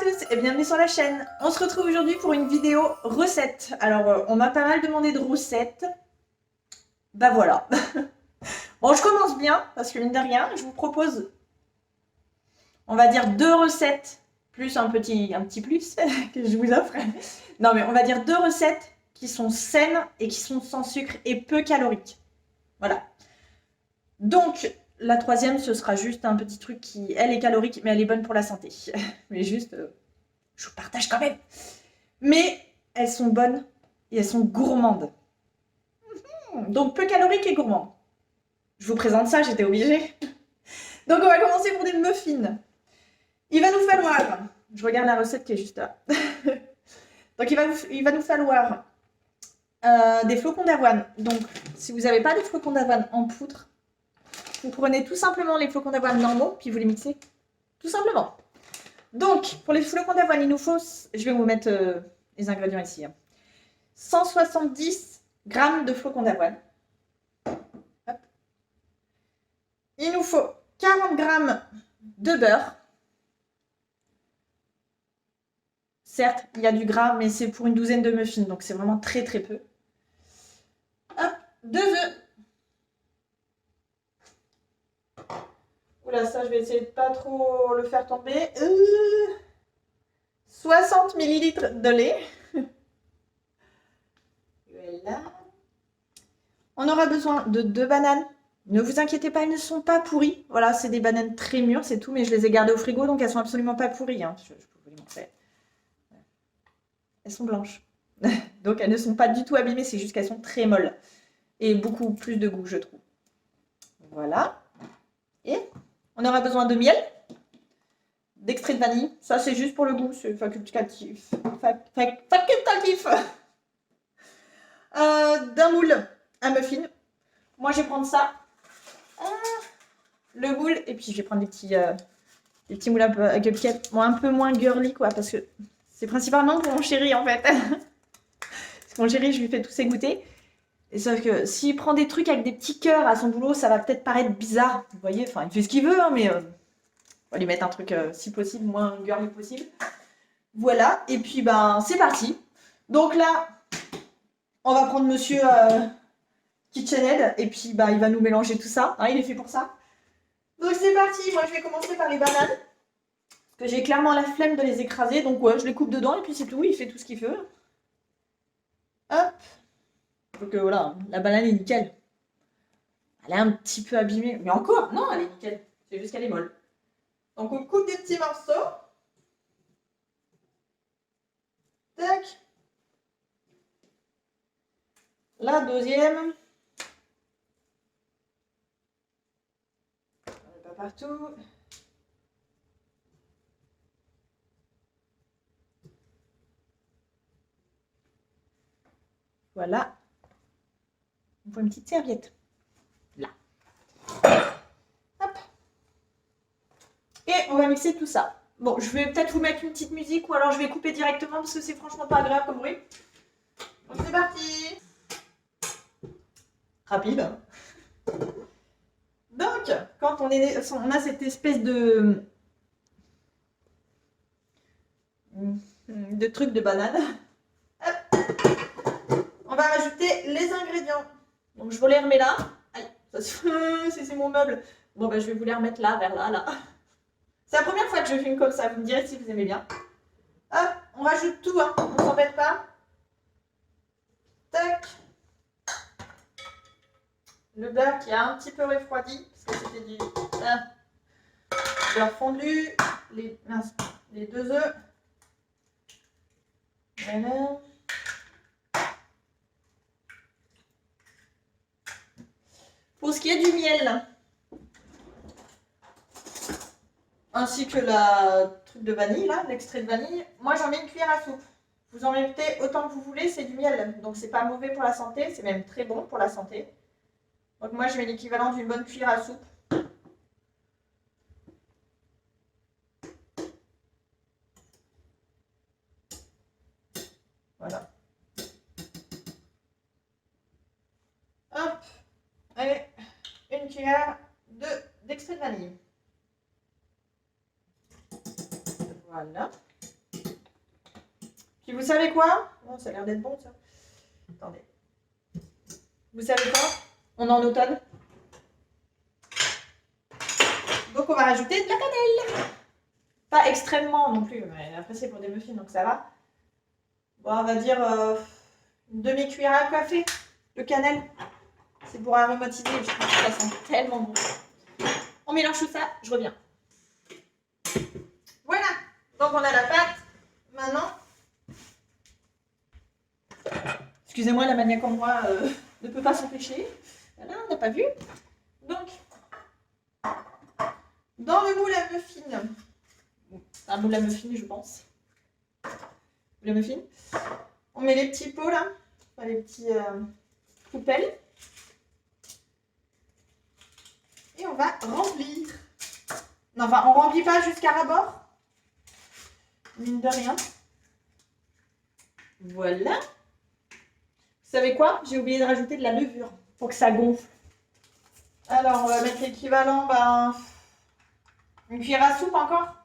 tous et bienvenue sur la chaîne. On se retrouve aujourd'hui pour une vidéo recette. Alors, on m'a pas mal demandé de recettes. Bah voilà. Bon, je commence bien parce que mine de rien, je vous propose, on va dire 2 recettes plus un petit plus que je vous offre. Non, mais on va dire 2 recettes qui sont saines et qui sont sans sucre et peu caloriques. Voilà. Donc, la troisième, ce sera juste un petit truc qui, elle, est calorique, mais elle est bonne pour la santé. Mais juste, je vous partage quand même. Mais elles sont bonnes et elles sont gourmandes. Donc, peu caloriques et gourmandes. Je vous présente ça, j'étais obligée. Donc, on va commencer pour des muffins. Il va nous falloir, je regarde la recette qui est juste là. Donc, il va nous falloir des flocons d'avoine. Donc, si vous n'avez pas des flocons d'avoine en poudre, vous prenez tout simplement les flocons d'avoine normaux, puis vous les mixez. Tout simplement. Donc, pour les flocons d'avoine, il nous faut, je vais vous mettre les ingrédients ici. 170 g de flocons d'avoine. Il nous faut 40 g de beurre. Certes, il y a du gras, mais c'est pour une douzaine de muffins, donc c'est vraiment très très peu. Hop, 2 œufs. Oula, ça je vais essayer de pas trop le faire tomber. 60 ml de lait. Voilà. On aura besoin de 2 bananes. Ne vous inquiétez pas, elles ne sont pas pourries. Voilà, c'est des bananes très mûres, c'est tout, mais je les ai gardées au frigo, donc elles sont absolument pas pourries. Hein. Je peux vous les montrer. Elles sont blanches. Donc elles ne sont pas du tout abîmées, c'est juste qu'elles sont très molles. Et beaucoup plus de goût, je trouve. Voilà. Et on aura besoin de miel, d'extrait de vanille. Ça, c'est juste pour le goût, c'est facultatif. Facultatif. D'un moule à muffin. Moi, je vais prendre ça. Le moule, et puis je vais prendre des petits moules un peu à cupcake. Bon, un peu moins girly, quoi, parce que c'est principalement pour mon chéri, en fait. Parce que mon chéri, je lui fais tous ses goûters. Et sauf que s'il prend des trucs avec des petits cœurs à son boulot, ça va peut-être paraître bizarre. Vous voyez, enfin, il fait ce qu'il veut, hein, mais on va lui mettre un truc, si possible, moins girly possible. Voilà, et puis, ben, c'est parti. Donc là, on va prendre monsieur KitchenAid, et puis, bah, il va nous mélanger tout ça. Hein, il est fait pour ça. Donc c'est parti, moi je vais commencer par les bananes. Parce que j'ai clairement la flemme de les écraser, donc ouais, je les coupe dedans et puis c'est tout, il fait tout ce qu'il veut. Hop. Donc voilà, la banane est nickel. Elle est un petit peu abîmée, mais encore, non, elle est nickel. C'est juste qu'elle est molle. Donc on coupe des petits morceaux. Tac. La deuxième. Pas partout. Voilà. On prend une petite serviette. Là. Hop. Et on va mixer tout ça. Bon, je vais peut-être vous mettre une petite musique ou alors je vais couper directement parce que c'est franchement pas agréable comme bruit. Donc c'est parti. Rapide. Hein. Donc, quand on a cette espèce de truc de banane, hop, on va rajouter les ingrédients. Donc je vous les remets là. Aïe, c'est mon meuble. Bon, ben, je vais vous les remettre là, vers là, là. C'est la première fois que je filme comme ça. Vous me direz si vous aimez bien. Hop, on rajoute tout, hein. On s'embête pas. Tac. Le beurre qui a un petit peu refroidi, parce que c'était du beurre fondu, les 2 œufs. Voilà. Pour ce qui est du miel, ainsi que la truc de vanille, là, l'extrait de vanille, moi j'en mets une cuillère à soupe. Vous en mettez autant que vous voulez, c'est du miel, donc c'est pas mauvais pour la santé, c'est même très bon pour la santé. Donc moi je mets l'équivalent d'une bonne cuillère à soupe. Voilà. Hop. Allez, une cuillère d'extrait de vanille. Voilà. Puis vous savez quoi? Oh, ça a l'air d'être bon ça. Attendez. Vous savez quoi? On est en automne. Donc on va rajouter de la cannelle. Pas extrêmement non plus, mais après c'est pour des muffins donc ça va. Bon, on va dire une demi-cuillère à café de cannelle. C'est pour aromatiser, je trouve que ça sent tellement bon. On mélange tout ça, je reviens. Voilà, donc on a la pâte. Maintenant, excusez-moi, la maniaque en moi ne peut pas s'empêcher. Voilà, on n'a pas vu. Donc, dans le moule à muffins, un moule à muffins je pense, le muffin, on met les petits pots là, enfin, les petits poubelles. Et on va remplir. Non, enfin, on remplit pas jusqu'à ras-bord. Mine de rien. Voilà. Vous savez quoi? J'ai oublié de rajouter de la levure pour que ça gonfle. Alors, on va mettre l'équivalent, une cuillère à soupe encore.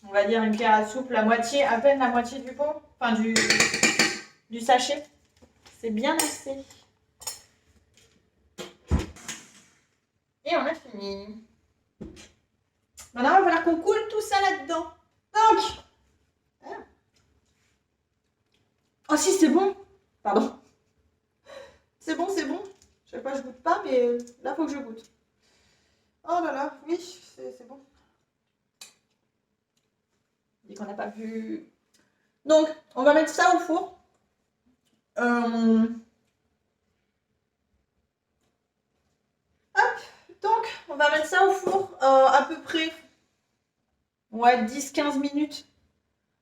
On va dire une cuillère à soupe, la moitié, à peine la moitié du pot, enfin du sachet. C'est bien assez. Et on a fini. Maintenant, il va falloir qu'on coule tout ça là-dedans. Donc, oh si, c'est bon. Pardon. C'est bon, c'est bon. Je sais pas, je goûte pas, mais là, il faut que je goûte. Oh là là, oui, c'est bon. Dit qu'on n'a pas vu. Donc, on va mettre ça au four. Hop. Donc, on va mettre ça au four à peu près, ouais, 10-15 minutes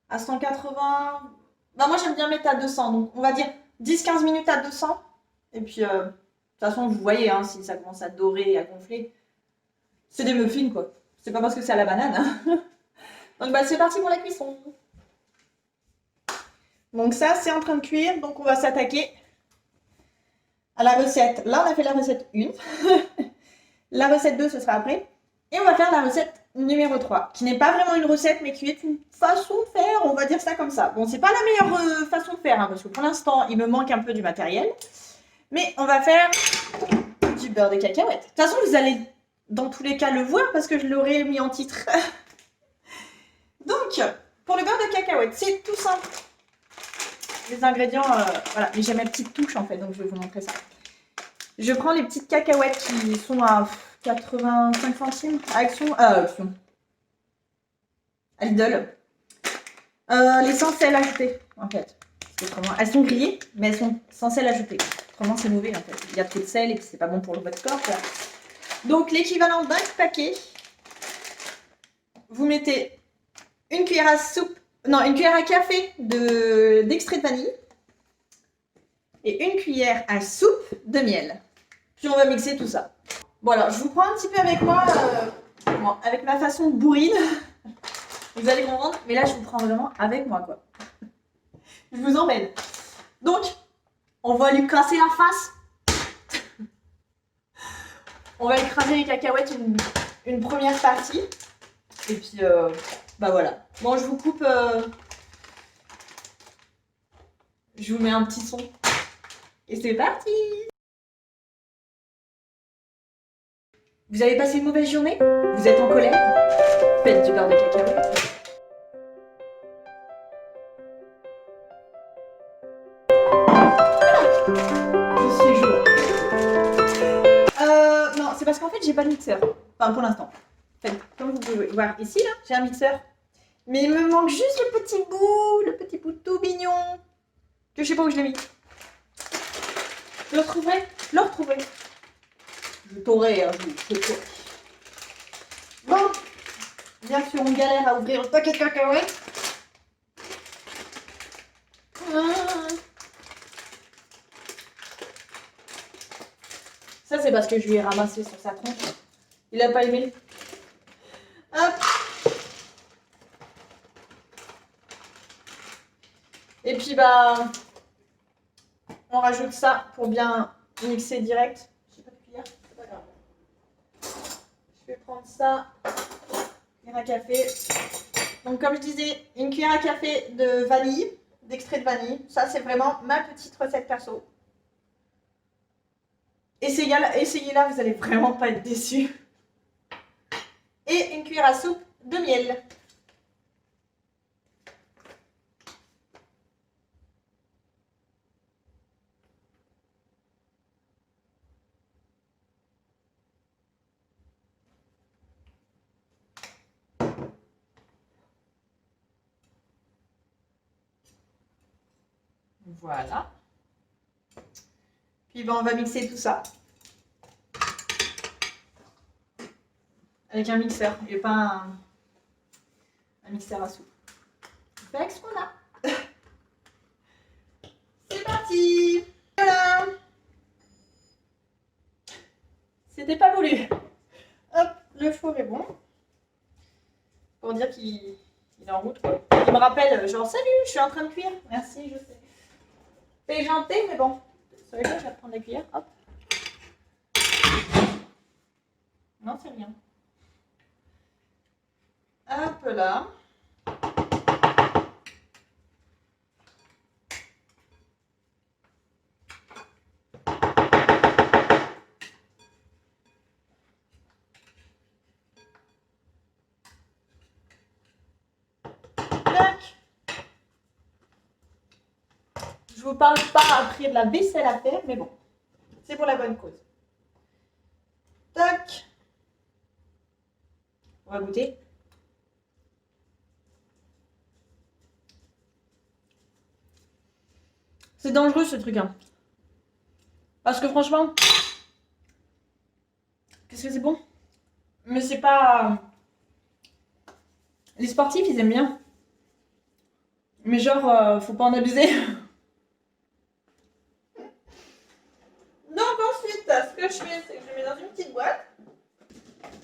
à 180. Bah, moi, j'aime bien mettre à 200. Donc, on va dire 10-15 minutes à 200. Et puis, de toute façon, vous voyez, hein, si ça commence à dorer et à gonfler, c'est des muffins, quoi. C'est pas parce que c'est à la banane. Hein. Donc, bah, c'est parti pour la cuisson. Donc, ça, c'est en train de cuire. Donc, on va s'attaquer à la recette. Là, on a fait la recette 1. La recette 2, ce sera après. Et on va faire la recette numéro 3, qui n'est pas vraiment une recette, mais qui est une façon de faire, on va dire ça comme ça. Bon, c'est pas la meilleure façon de faire, hein, parce que pour l'instant, il me manque un peu du matériel. Mais on va faire du beurre de cacahuète. De toute façon, vous allez dans tous les cas le voir, parce que je l'aurais mis en titre. Donc, pour le beurre de cacahuète, c'est tout simple. Les ingrédients, voilà, mais j'ai ma petite touche en fait, donc je vais vous montrer ça. Je prends les petites cacahuètes qui sont à 85 centimes à Action. À Lidl. Les sans sel ajouté, en fait. Autrement, elles sont grillées, mais elles sont sans sel ajouté. Autrement, c'est mauvais, en fait. Il y a trop de sel et puis c'est pas bon pour votre corps. Quoi. Donc, l'équivalent d'un paquet, vous mettez une cuillère à soupe, non, une cuillère à café d'extrait de vanille et une cuillère à soupe de miel. Puis on va mixer tout ça. Voilà, je vous prends un petit peu avec moi, avec ma façon bourrine. Vous allez comprendre, mais là je vous prends vraiment avec moi quoi. Je vous emmène. Donc, on va lui casser la face. On va écraser les cacahuètes une première partie. Et puis, bah voilà. Bon, je vous coupe. Je vous mets un petit son. Et c'est parti! Vous avez passé une mauvaise journée? Vous êtes en colère? Faites du beurre de cacahuète. Je suis jour. Non, c'est parce qu'en fait, j'ai pas de mixeur. Enfin, pour l'instant. En fait, comme vous pouvez voir ici, là, j'ai un mixeur. Mais il me manque juste le petit bout tout mignon. Que je sais pas où je l'ai mis. Je le retrouverai? Je le retrouverai. Je t'aurai, hein, je t'aurai. Bon, bien sûr, on galère à ouvrir le paquet de cacahuètes. Ça, c'est parce que je lui ai ramassé sur sa tronche. Il a pas aimé. Hop. Et puis, bah, on rajoute ça pour bien mixer direct. J'ai pas de cuillère, c'est pas grave. prendre ça. Cuillère à café. Donc comme je disais, une cuillère à café de vanille, d'extrait de vanille. Ça c'est vraiment ma petite recette perso. Essayez-la, vous allez vraiment pas être déçus. Et une cuillère à soupe de miel. Voilà. Puis ben, on va mixer tout ça. Avec un mixeur, et pas un mixeur à soupe. On fait avec ce qu'on a. C'est parti. Voilà. C'était pas voulu. Hop, le four est bon. Pour dire qu'il est en route, quoi. Il me rappelle, genre, salut, je suis en train de cuire. Merci, je sais. C'est gentil, mais bon. Sur les je vais reprendre la cuillère. Hop. Non, c'est rien. Hop là. Tac. Je vous parle pas après de la vaisselle à faire, mais bon, c'est pour la bonne cause. Tac. On va goûter. C'est dangereux ce truc, hein. Parce que franchement, qu'est-ce que c'est bon? Mais c'est pas... Les sportifs, ils aiment bien. Mais genre, faut pas en abuser. Donc ensuite, ce que je fais, c'est que je mets dans une petite boîte.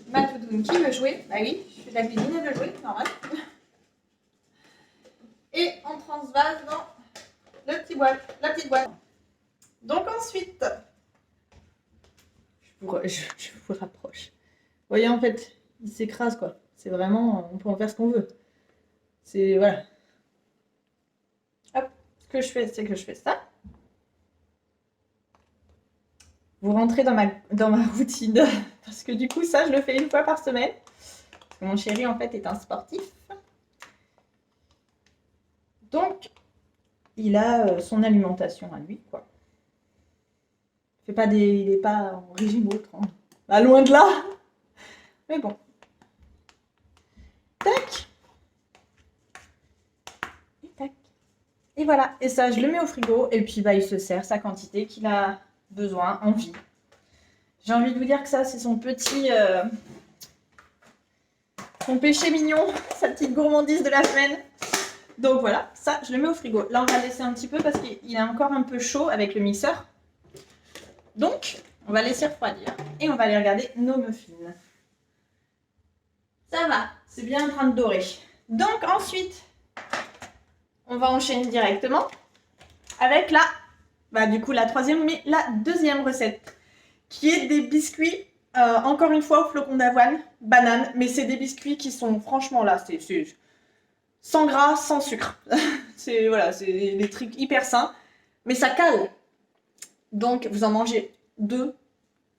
Ma toutoune qui veut jouer. Bah oui, je fais de la cuisine, elle veut jouer, normal. Et on transvase dans la petite boîte. Donc ensuite, je vous rapproche. Vous voyez, en fait, il s'écrase, quoi. C'est vraiment, on peut en faire ce qu'on veut. C'est, voilà. Hop, ce que je fais, c'est que je fais ça. Vous rentrez dans ma routine. Parce que du coup, ça, je le fais une fois par semaine. Parce que mon chéri, en fait, est un sportif. Donc, il a son alimentation à lui, quoi. Il n'est pas en régime autre. Hein. Bah, loin de là. Mais bon. Tac. Et tac. Et voilà. Et ça, je le mets au frigo. Et puis, bah, il se sert sa quantité qu'il a besoin, envie. J'ai envie de vous dire que ça, c'est son petit... son péché mignon. Sa petite gourmandise de la semaine. Donc voilà, ça, je le mets au frigo. Là, on va laisser un petit peu parce qu'il est encore un peu chaud avec le mixeur. Donc, on va laisser refroidir et on va aller regarder nos muffins. Ça va, c'est bien en train de dorer. Donc ensuite, on va enchaîner directement avec la troisième, mais la deuxième recette, qui est des biscuits, encore une fois, au flocon d'avoine, banane, mais c'est des biscuits qui sont franchement là, c'est sans gras, sans sucre. C'est voilà, c'est des trucs hyper sains, mais ça cale. Donc vous en mangez 2,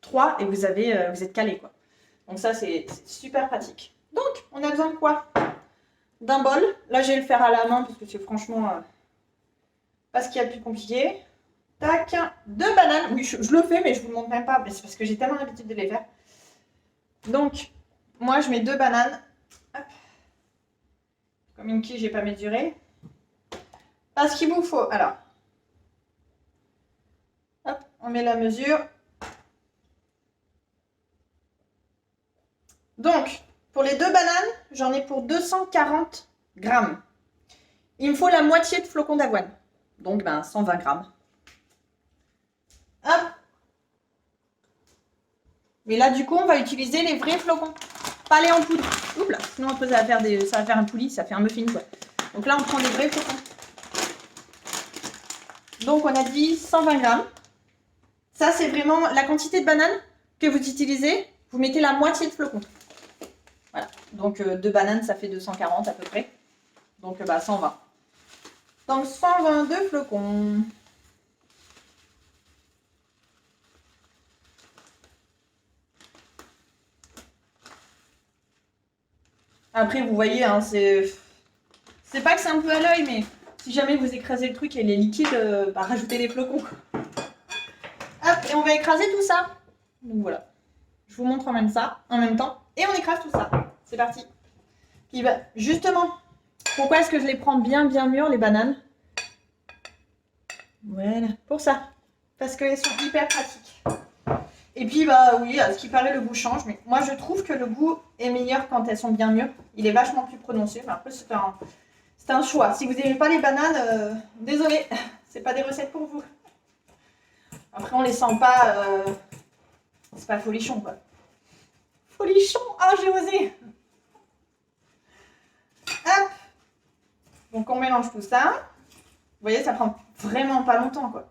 3 et vous êtes calé, quoi. Donc ça c'est super pratique. Donc on a besoin de quoi? D'un bol. Là je vais le faire à la main parce que c'est franchement pas ce qu'il y a de plus compliqué. Tac, 2 bananes. Oui, je le fais mais je vous le montre même pas, mais c'est parce que j'ai tellement l'habitude de les faire. Donc moi je mets 2 bananes. Hop. Comme une quille, j'ai pas mesuré. Parce qu'il vous faut, alors, hop, on met la mesure. Donc, pour les 2 bananes, j'en ai pour 240 grammes. Il me faut la moitié de flocons d'avoine. Donc, 120 grammes. Hop. Mais là, du coup, on va utiliser les vrais flocons. Pas les en poudre. Oups là, sinon après, ça va faire un poulis, ça fait un muffin, quoi. Donc là, on prend les vrais flocons. Donc, on a dit 120 grammes. Ça, c'est vraiment la quantité de bananes que vous utilisez. Vous mettez la moitié de flocons. Donc 2 bananes, ça fait 240 à peu près. Donc 120. Donc 122 flocons. Après, vous voyez, hein, c'est pas que c'est un peu à l'œil, mais si jamais vous écrasez le truc et il est liquide, rajoutez des flocons. Hop, et on va écraser tout ça. Donc voilà. Je vous montre en même temps. Et on écrase tout ça. C'est parti. Puis justement, pourquoi est-ce que je les prends bien mûres, les bananes? Voilà, pour ça. Parce qu'elles sont hyper pratiques. Et puis, oui, à ce qui paraît, le goût change. Mais moi, je trouve que le goût est meilleur quand elles sont bien mûres. Il est vachement plus prononcé. Mais après, c'est un choix. Si vous n'aimez pas les bananes, désolé, c'est pas des recettes pour vous. Après, on les sent pas. C'est pas folichon, quoi. Folichon! Ah, j'ai osé! Hop! Donc, on mélange tout ça. Vous voyez, ça prend vraiment pas longtemps, quoi.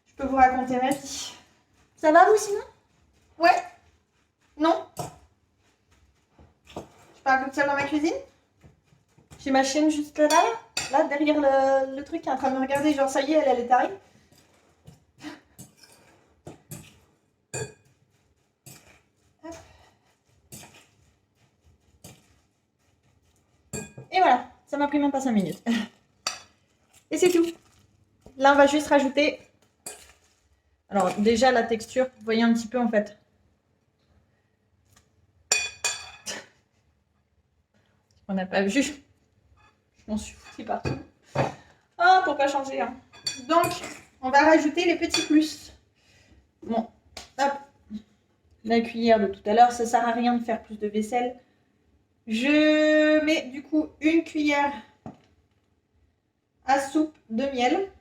Je peux vous raconter ma vie. Ça va, vous, sinon? Ouais? Non? Je parle toute seule dans ma cuisine? J'ai ma chienne juste là, derrière le truc, qui est en train de me regarder, genre, ça y est, elle est tarée. Et voilà, ça m'a pris même pas 5 minutes. Et c'est tout. Là, on va juste rajouter... Alors, déjà, la texture, vous voyez un petit peu, en fait. On n'a pas vu. Je m'en suis foutue partout. Ah, pour pas changer. Hein. Donc, on va rajouter les petits plus. Bon, hop. La cuillère de tout à l'heure, ça sert à rien de faire plus de vaisselle. Je mets du coup une cuillère à soupe de miel.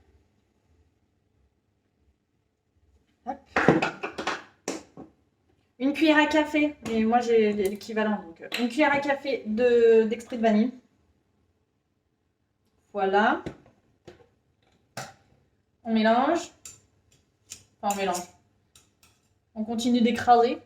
Hop. Une cuillère à café, et moi j'ai l'équivalent, donc une cuillère à café d'extrait de vanille. Voilà. On mélange. Enfin, on mélange. On continue d'écraser.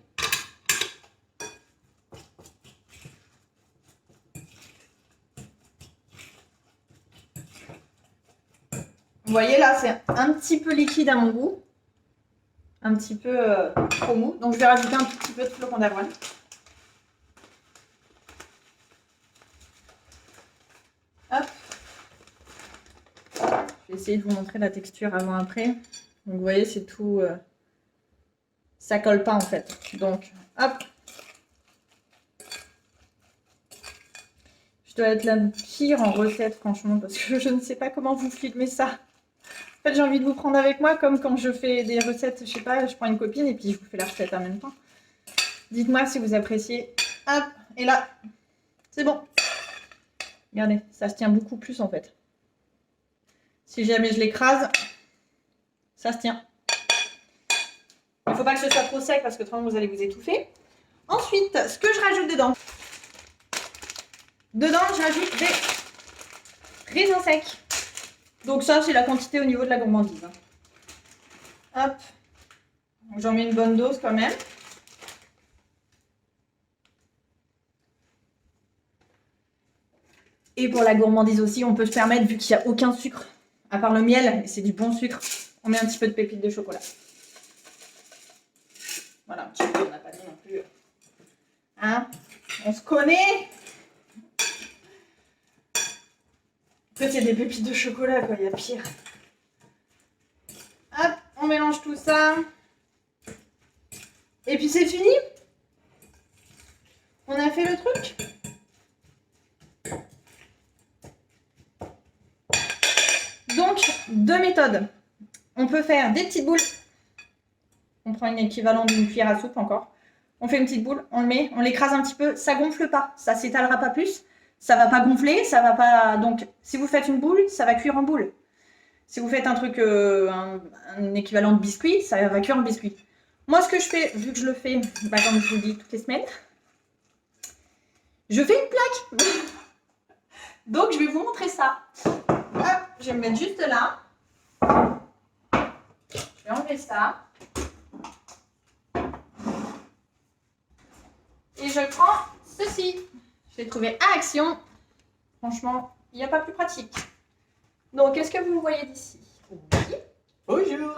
Vous voyez là, c'est un petit peu liquide à mon goût. Un petit peu trop mou. Donc je vais rajouter un tout petit peu de flocons d'avoine. Hop. Je vais essayer de vous montrer la texture avant-après. Donc vous voyez, c'est tout... ça colle pas en fait. Donc, hop. Je dois être la pire en recette, franchement, parce que je ne sais pas comment vous filmer ça. En fait, j'ai envie de vous prendre avec moi, comme quand je fais des recettes, je sais pas, je prends une copine et puis je vous fais la recette en même temps. Dites-moi si vous appréciez. Hop, et là, c'est bon. Regardez, ça se tient beaucoup plus en fait. Si jamais je l'écrase, ça se tient. Il ne faut pas que ce soit trop sec parce que autrement vous allez vous étouffer. Ensuite, ce que je rajoute dedans. Dedans, j'ajoute des raisins secs. Donc ça, c'est la quantité au niveau de la gourmandise. Hop. J'en mets une bonne dose quand même. Et pour la gourmandise aussi, on peut se permettre, vu qu'il n'y a aucun sucre, à part le miel, et c'est du bon sucre, on met un petit peu de pépites de chocolat. Voilà, un petit peu, on n'a pas dit non plus. Hein? On se connaît? Après, c'est des pépites de chocolat, quoi, il y a pire. Hop, on mélange tout ça. Et puis c'est fini. On a fait le truc. Donc, deux méthodes. On peut faire des petites boules. On prend une équivalent d'une cuillère à soupe encore. On fait une petite boule, on le met, on l'écrase un petit peu. Ça gonfle pas, ça s'étalera pas plus. Ça va pas gonfler, ça va pas... Donc, si vous faites une boule, ça va cuire en boule. Si vous faites un truc, un équivalent de biscuit, ça va cuire en biscuit. Moi, ce que je fais, vu que je le fais, comme je vous dis, toutes les semaines, je fais une plaque. Donc, je vais vous montrer ça. Hop, je vais me mettre juste là. Je vais enlever ça. Et je prends aussi. Je l'ai trouvé à Action. Franchement, il n'y a pas plus pratique. Donc, est-ce que vous le voyez d'ici? Oui. Bonjour.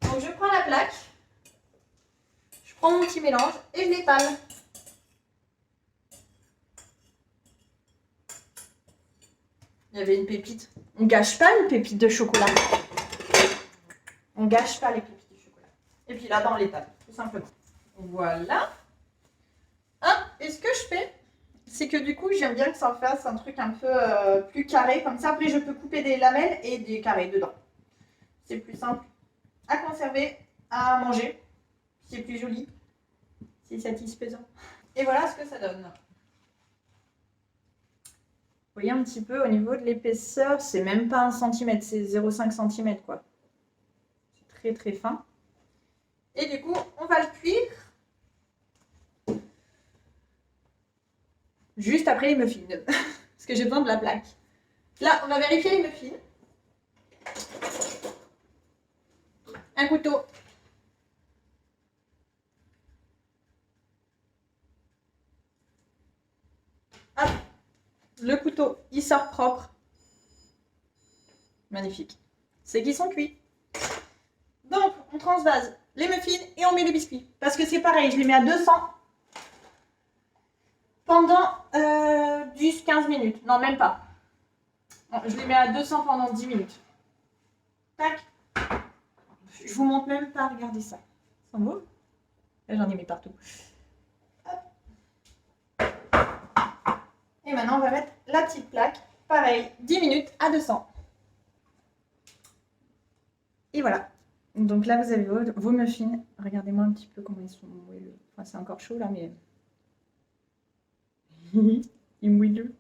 Donc, je prends la plaque. Je prends mon petit mélange et je l'épale. Il y avait une pépite. On gâche pas une pépite de chocolat. On gâche pas les pépites de chocolat. Et puis là-bas, on l'étale, tout simplement. Voilà. Ah, et ce que je fais, c'est que du coup, j'aime bien que ça en fasse un truc un peu plus carré. Comme ça, après, je peux couper des lamelles et des carrés dedans. C'est plus simple à conserver, à manger. C'est plus joli. C'est satisfaisant. Et voilà ce que ça donne. Vous voyez un petit peu au niveau de l'épaisseur, c'est même pas 1 cm, c'est 0,5 cm quoi. C'est très très fin. Et du coup, on va le cuire juste après les muffins. Parce que j'ai besoin de la plaque. Là, on va vérifier les muffins. Un couteau. Hop. Le couteau, il sort propre. Magnifique. C'est qu'ils sont cuits. Donc, on transvase les muffins et on met les biscuits. Parce que c'est pareil, je les mets à 200 pendant 10-15 minutes. Non, même pas. Je les mets à 200 pendant 10 minutes. Tac. Je vous montre même pas, regardez ça. C'est beau. Là, j'en ai mis partout. Hop. Et maintenant, on va mettre la petite plaque. Pareil, 10 minutes à 200. Et voilà. Donc là, vous avez vos muffins. Regardez-moi un petit peu comment ils sont moelleux. Enfin, c'est encore chaud là, mais... ils moelleux.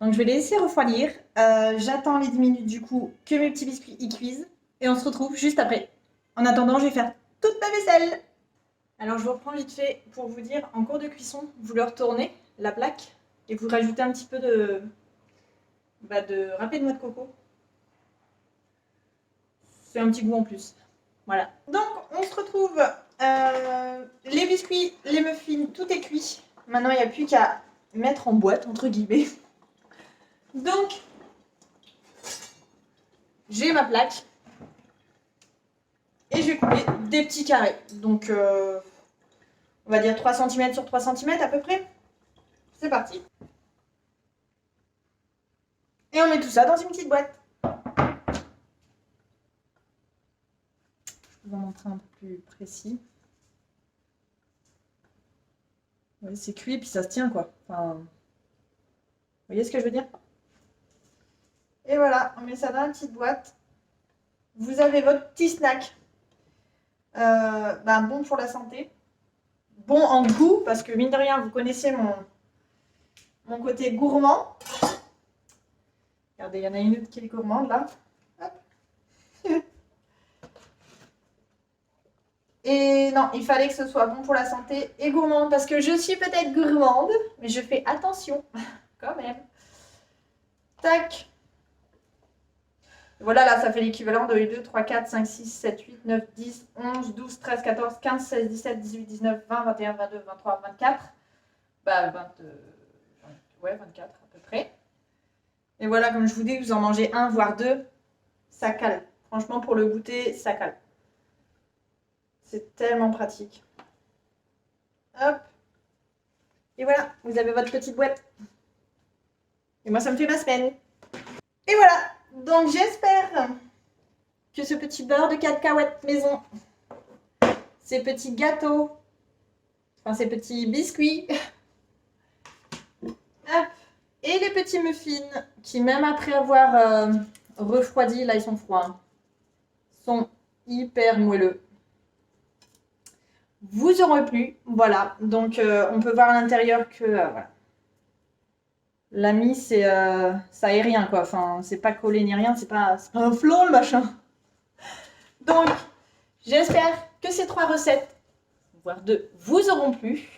Donc, je vais les laisser refroidir. J'attends les 10 minutes du coup que mes petits biscuits y cuisent. Et on se retrouve juste après. En attendant, je vais faire toute ma vaisselle. Alors, je vous reprends vite fait pour vous dire, en cours de cuisson, vous le retournez, la plaque, et vous rajoutez un petit peu de râpé de noix de coco. C'est un petit goût en plus. Voilà. Donc, on se retrouve. Les biscuits, les muffins, tout est cuit. Maintenant, il n'y a plus qu'à mettre en boîte, entre guillemets. Donc, j'ai ma plaque. Et je vais couper des petits carrés. Donc, on va dire 3 cm sur 3 cm à peu près. C'est parti. Et on met tout ça dans une petite boîte. Je vais vous montrer un peu plus précis. Ouais, c'est cuit et puis ça se tient quoi. Enfin, vous voyez ce que je veux dire? Et voilà, on met ça dans une petite boîte. Vous avez votre petit snack. Bon pour la santé. Bon en goût, parce que mine de rien, vous connaissez mon côté gourmand. Regardez, il y en a une autre qui est gourmande là. Hop. Et non, il fallait que ce soit bon pour la santé et gourmand, parce que je suis peut-être gourmande, mais je fais attention quand même. Tac. Voilà, là, ça fait l'équivalent de 1, 2, 3, 4, 5, 6, 7, 8, 9, 10, 11, 12, 13, 14, 15, 16, 17, 18, 19, 20, 21, 22, 23, 24. 24 à peu près. Et voilà, comme je vous dis, vous en mangez un, voire deux, ça cale. Franchement, pour le goûter, ça cale. C'est tellement pratique. Hop. Et voilà, vous avez votre petite boîte. Et moi, ça me fait ma semaine. Et voilà. Donc, j'espère que ce petit beurre de cacahuète maison, ces petits gâteaux, enfin, ces petits biscuits, hop, et les petits muffins, qui même après avoir refroidi, là, ils sont froids, hein, sont hyper moelleux, vous auront plu. Voilà, donc on peut voir à l'intérieur que voilà. L'ami, c'est ça est rien quoi, enfin c'est pas collé ni rien, c'est pas un flan le machin. Donc j'espère que ces 3 recettes, voire 2, vous auront plu.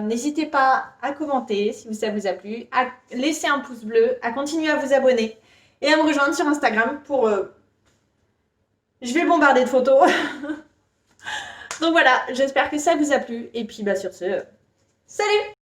N'hésitez pas à commenter si ça vous a plu, à laisser un pouce bleu, à continuer à vous abonner et à me rejoindre sur Instagram pour... je vais bombarder de photos. Donc voilà, j'espère que ça vous a plu. Et puis bah sur ce, salut!